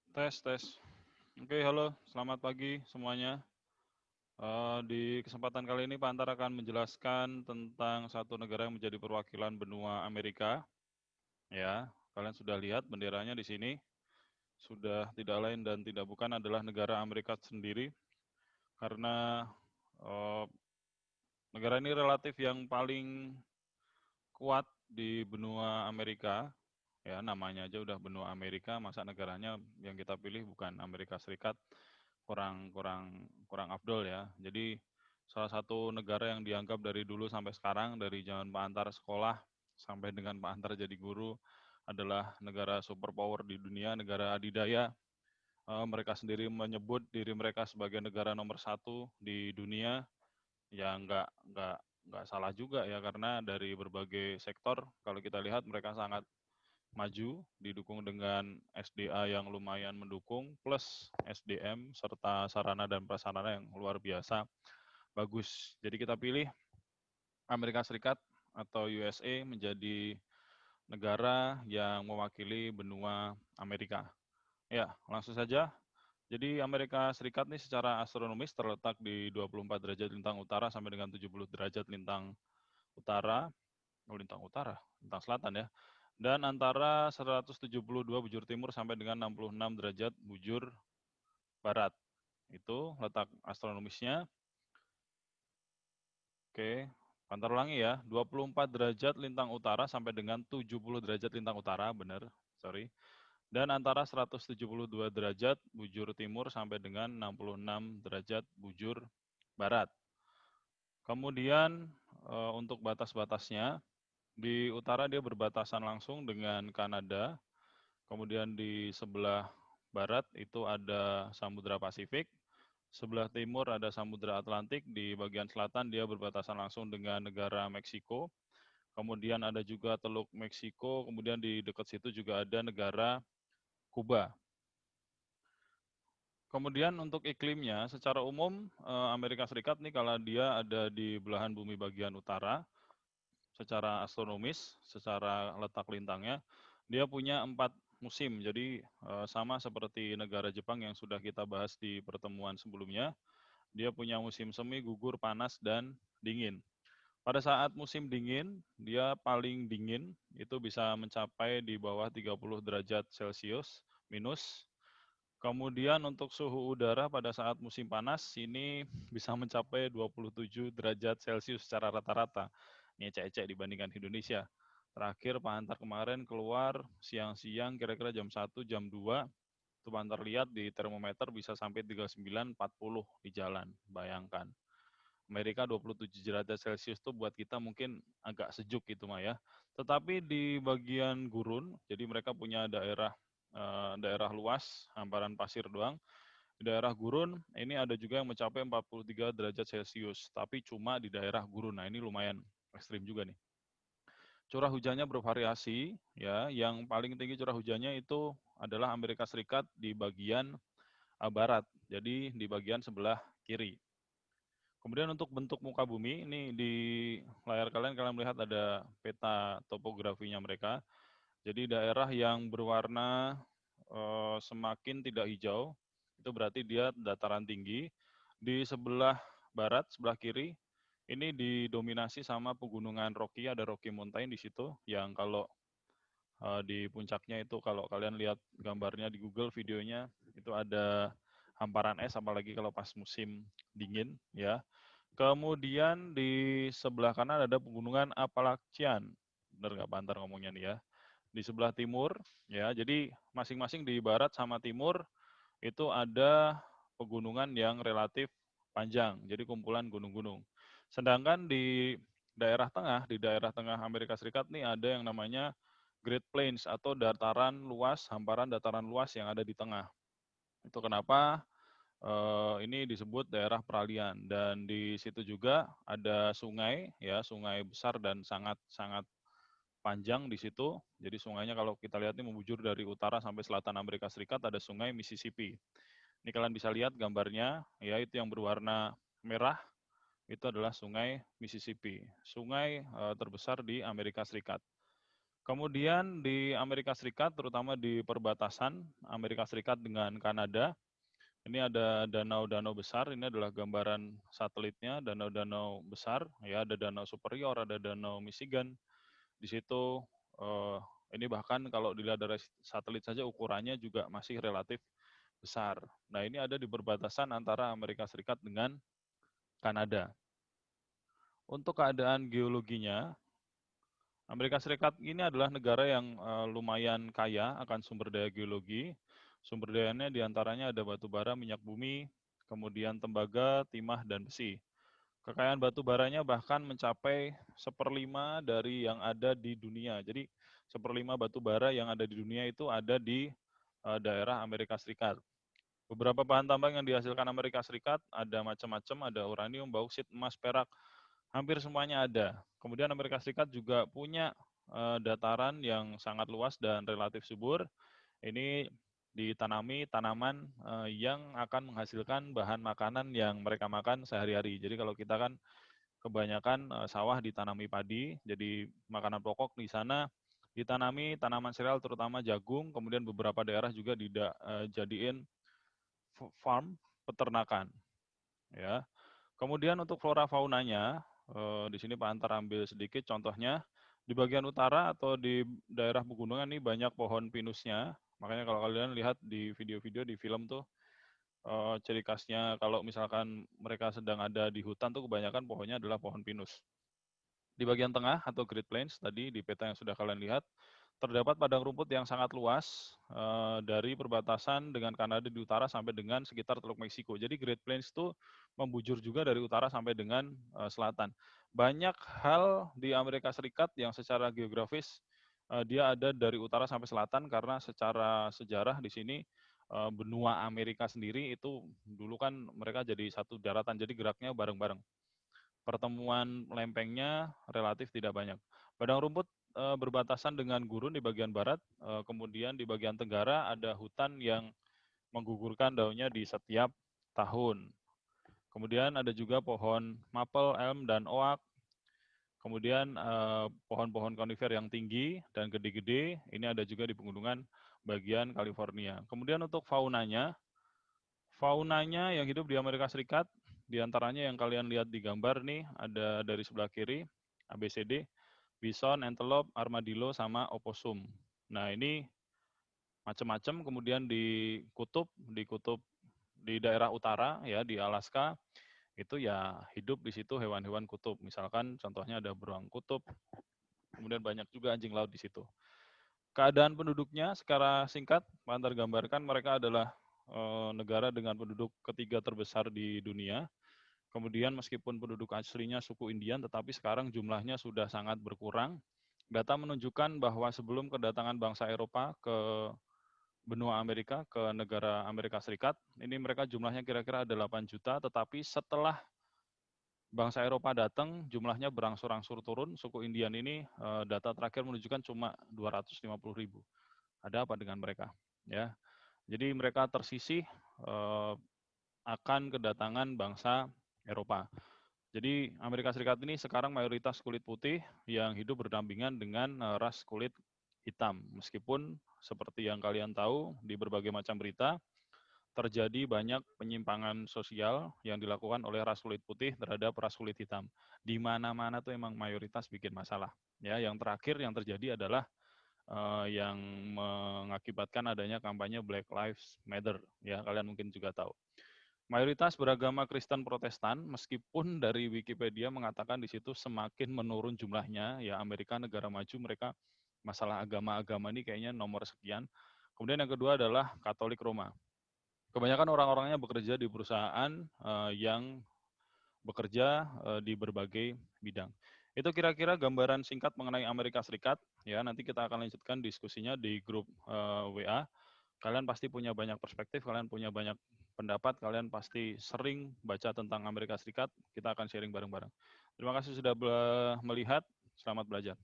Tes, tes. Oke, halo, selamat pagi semuanya. Di kesempatan kali ini Pak Antar akan menjelaskan tentang satu negara yang menjadi perwakilan benua Amerika. Ya, kalian sudah lihat benderanya di sini. Sudah tidak lain dan tidak bukan adalah negara Amerika sendiri. Karena eh, negara ini relatif yang paling kuat di benua Amerika. Ya, namanya aja udah benua Amerika, masa negaranya yang kita pilih bukan Amerika Serikat, kurang kurang kurang afdol ya. Jadi salah satu negara yang dianggap dari dulu sampai sekarang, dari zaman Pak Antar sekolah sampai dengan Pak Antar jadi guru, adalah negara superpower di dunia, negara adidaya. Mereka sendiri menyebut diri mereka sebagai negara nomor satu di dunia. Ya nggak salah juga ya, karena dari berbagai sektor kalau kita lihat mereka sangat maju, didukung dengan SDA yang lumayan mendukung, plus SDM serta sarana dan prasarana yang luar biasa bagus. Jadi kita pilih Amerika Serikat atau USA menjadi negara yang mewakili benua Amerika. Ya, langsung saja. Jadi Amerika Serikat ini secara astronomis terletak di 24 derajat lintang utara sampai dengan 70 derajat lintang utara, lintang utara, lintang selatan ya. Dan antara 172 bujur timur sampai dengan 66 derajat bujur barat. Itu letak astronomisnya. Oke, Pantar ulangi ya, 24 derajat lintang utara sampai dengan 70 derajat lintang utara, benar, sorry. Dan antara 172 derajat bujur timur sampai dengan 66 derajat bujur barat. Kemudian untuk batas-batasnya, di utara dia berbatasan langsung dengan Kanada, kemudian di sebelah barat itu ada Samudra Pasifik, sebelah timur ada Samudra Atlantik, di bagian selatan dia berbatasan langsung dengan negara Meksiko, kemudian ada juga Teluk Meksiko, kemudian di dekat situ juga ada negara Kuba. Kemudian untuk iklimnya, secara umum Amerika Serikat nih kalau dia ada di belahan bumi bagian utara, secara astronomis, secara letak lintangnya, dia punya 4 musim. Jadi sama seperti negara Jepang yang sudah kita bahas di pertemuan sebelumnya, dia punya musim semi, gugur, panas, dan dingin. Pada saat musim dingin, dia paling dingin, itu bisa mencapai di bawah 30 derajat Celcius minus. Kemudian untuk suhu udara pada saat musim panas, ini bisa mencapai 27 derajat Celcius secara rata-rata. Ini ecek-ecek dibandingkan Indonesia. Terakhir Pak Antar kemarin keluar siang-siang kira-kira jam 1, jam 2, itu Pak Antar lihat di termometer bisa sampai 39, 40 di jalan, bayangkan. Amerika 27 derajat Celcius itu buat kita mungkin agak sejuk gitu mah ya. Tetapi di bagian gurun, jadi mereka punya daerah luas, hamparan pasir doang. Di daerah gurun ini ada juga yang mencapai 43 derajat Celcius, tapi cuma di daerah gurun. Nah, ini lumayan ekstrim juga nih. Curah hujannya bervariasi ya, yang paling tinggi curah hujannya itu adalah Amerika Serikat di bagian barat. Jadi di bagian sebelah kiri. Kemudian untuk bentuk muka bumi, ini di layar kalian melihat ada peta topografinya mereka. Jadi daerah yang berwarna semakin tidak hijau, itu berarti dia dataran tinggi. Di sebelah barat, sebelah kiri, ini didominasi sama pegunungan Rocky, ada Rocky Mountain di situ, yang kalau di puncaknya itu kalau kalian lihat gambarnya di Google videonya, itu ada hamparan es, apalagi kalau pas musim dingin ya. Kemudian di sebelah kanan ada pegunungan Appalachian. Benar nggak Bantar ngomongnya nih ya? Di sebelah timur, ya. Jadi masing-masing di barat sama timur itu ada pegunungan yang relatif panjang. Jadi kumpulan gunung-gunung. Sedangkan di daerah tengah Amerika Serikat nih ada yang namanya Great Plains atau dataran luas, hamparan dataran luas yang ada di tengah. Itu kenapa ini disebut daerah peralihan, dan di situ juga ada sungai ya, sungai besar dan sangat sangat panjang di situ. Jadi sungainya kalau kita lihat ini membujur dari utara sampai selatan Amerika Serikat, ada sungai Mississippi. Ini kalian bisa lihat gambarnya ya, itu yang berwarna merah itu adalah sungai Mississippi, sungai terbesar di Amerika Serikat. Kemudian di Amerika Serikat, terutama di perbatasan Amerika Serikat dengan Kanada, ini ada danau-danau besar, ini adalah gambaran satelitnya, danau-danau besar, ya ada danau Superior, ada danau Michigan. Di situ ini bahkan kalau dilihat dari satelit saja ukurannya juga masih relatif besar. Nah, ini ada di perbatasan antara Amerika Serikat dengan Kanada. Untuk keadaan geologinya, Amerika Serikat ini adalah negara yang lumayan kaya akan sumber daya geologi. Sumber dayanya diantaranya ada batu bara, minyak bumi, kemudian tembaga, timah, dan besi. Kekayaan batu baranya bahkan mencapai 1/5 dari yang ada di dunia. Jadi 1/5 batu bara yang ada di dunia itu ada di daerah Amerika Serikat. Beberapa bahan tambang yang dihasilkan Amerika Serikat ada macam-macam, ada uranium, bauksit, emas, perak, hampir semuanya ada. Kemudian Amerika Serikat juga punya dataran yang sangat luas dan relatif subur. Ini ditanami tanaman yang akan menghasilkan bahan makanan yang mereka makan sehari-hari. Jadi kalau kita kan kebanyakan sawah ditanami padi, jadi makanan pokok di sana ditanami tanaman sereal terutama jagung, kemudian beberapa daerah juga dijadiin farm peternakan, ya. Kemudian untuk flora faunanya, di sini Pak Antar ambil sedikit contohnya, di bagian utara atau di daerah pegunungan ini banyak pohon pinusnya, makanya kalau kalian lihat di video-video di film tuh, ciri khasnya kalau misalkan mereka sedang ada di hutan tuh kebanyakan pohonnya adalah pohon pinus. Di bagian tengah atau Great Plains tadi di peta yang sudah kalian lihat, terdapat padang rumput yang sangat luas dari perbatasan dengan Kanada di utara sampai dengan sekitar Teluk Meksiko. Jadi Great Plains itu membujur juga dari utara sampai dengan selatan. Banyak hal di Amerika Serikat yang secara geografis dia ada dari utara sampai selatan karena secara sejarah di sini benua Amerika sendiri itu dulu kan mereka jadi satu daratan, jadi geraknya bareng-bareng. Pertemuan lempengnya relatif tidak banyak. Padang rumput berbatasan dengan gurun di bagian barat, kemudian di bagian tenggara ada hutan yang menggugurkan daunnya di setiap tahun. Kemudian ada juga pohon maple, elm, dan oak. Kemudian pohon-pohon konifer yang tinggi dan gede-gede, ini ada juga di pegunungan bagian California. Kemudian untuk faunanya yang hidup di Amerika Serikat, diantaranya yang kalian lihat di gambar nih, ada dari sebelah kiri, ABCD, bison, antelope, armadillo, sama opossum. Nah ini macam-macam, kemudian di kutub di daerah utara ya di Alaska itu ya hidup di situ hewan-hewan kutub. Misalkan contohnya ada beruang kutub, kemudian banyak juga anjing laut di situ. Keadaan penduduknya secara singkat, Pak gambarkan mereka adalah negara dengan penduduk ketiga terbesar di dunia. Kemudian meskipun penduduk aslinya suku Indian, tetapi sekarang jumlahnya sudah sangat berkurang. Data menunjukkan bahwa sebelum kedatangan bangsa Eropa ke benua Amerika, ke negara Amerika Serikat, ini mereka jumlahnya kira-kira ada 8 juta, tetapi setelah bangsa Eropa datang, jumlahnya berangsur-angsur turun. Suku Indian ini data terakhir menunjukkan cuma 250.000. Ada apa dengan mereka? Ya, jadi mereka tersisih akan kedatangan bangsa Eropa. Jadi Amerika Serikat ini sekarang mayoritas kulit putih yang hidup berdampingan dengan ras kulit hitam. Meskipun seperti yang kalian tahu di berbagai macam berita, terjadi banyak penyimpangan sosial yang dilakukan oleh ras kulit putih terhadap ras kulit hitam. Di mana-mana tuh emang mayoritas bikin masalah. Ya, yang terakhir yang terjadi adalah yang mengakibatkan adanya kampanye Black Lives Matter. Ya, kalian mungkin juga tahu. Mayoritas beragama Kristen Protestan, meskipun dari Wikipedia mengatakan di situ semakin menurun jumlahnya, ya Amerika negara maju mereka masalah agama-agama ini kayaknya nomor sekian. Kemudian yang kedua adalah Katolik Roma. Kebanyakan orang-orangnya bekerja di perusahaan yang bekerja di berbagai bidang. Itu kira-kira gambaran singkat mengenai Amerika Serikat. Ya, nanti kita akan lanjutkan diskusinya di grup WA. Kalian pasti punya banyak perspektif, kalian punya banyak pendapat, kalian pasti sering baca tentang Amerika Serikat, kita akan sharing bareng-bareng. Terima kasih sudah melihat, selamat belajar.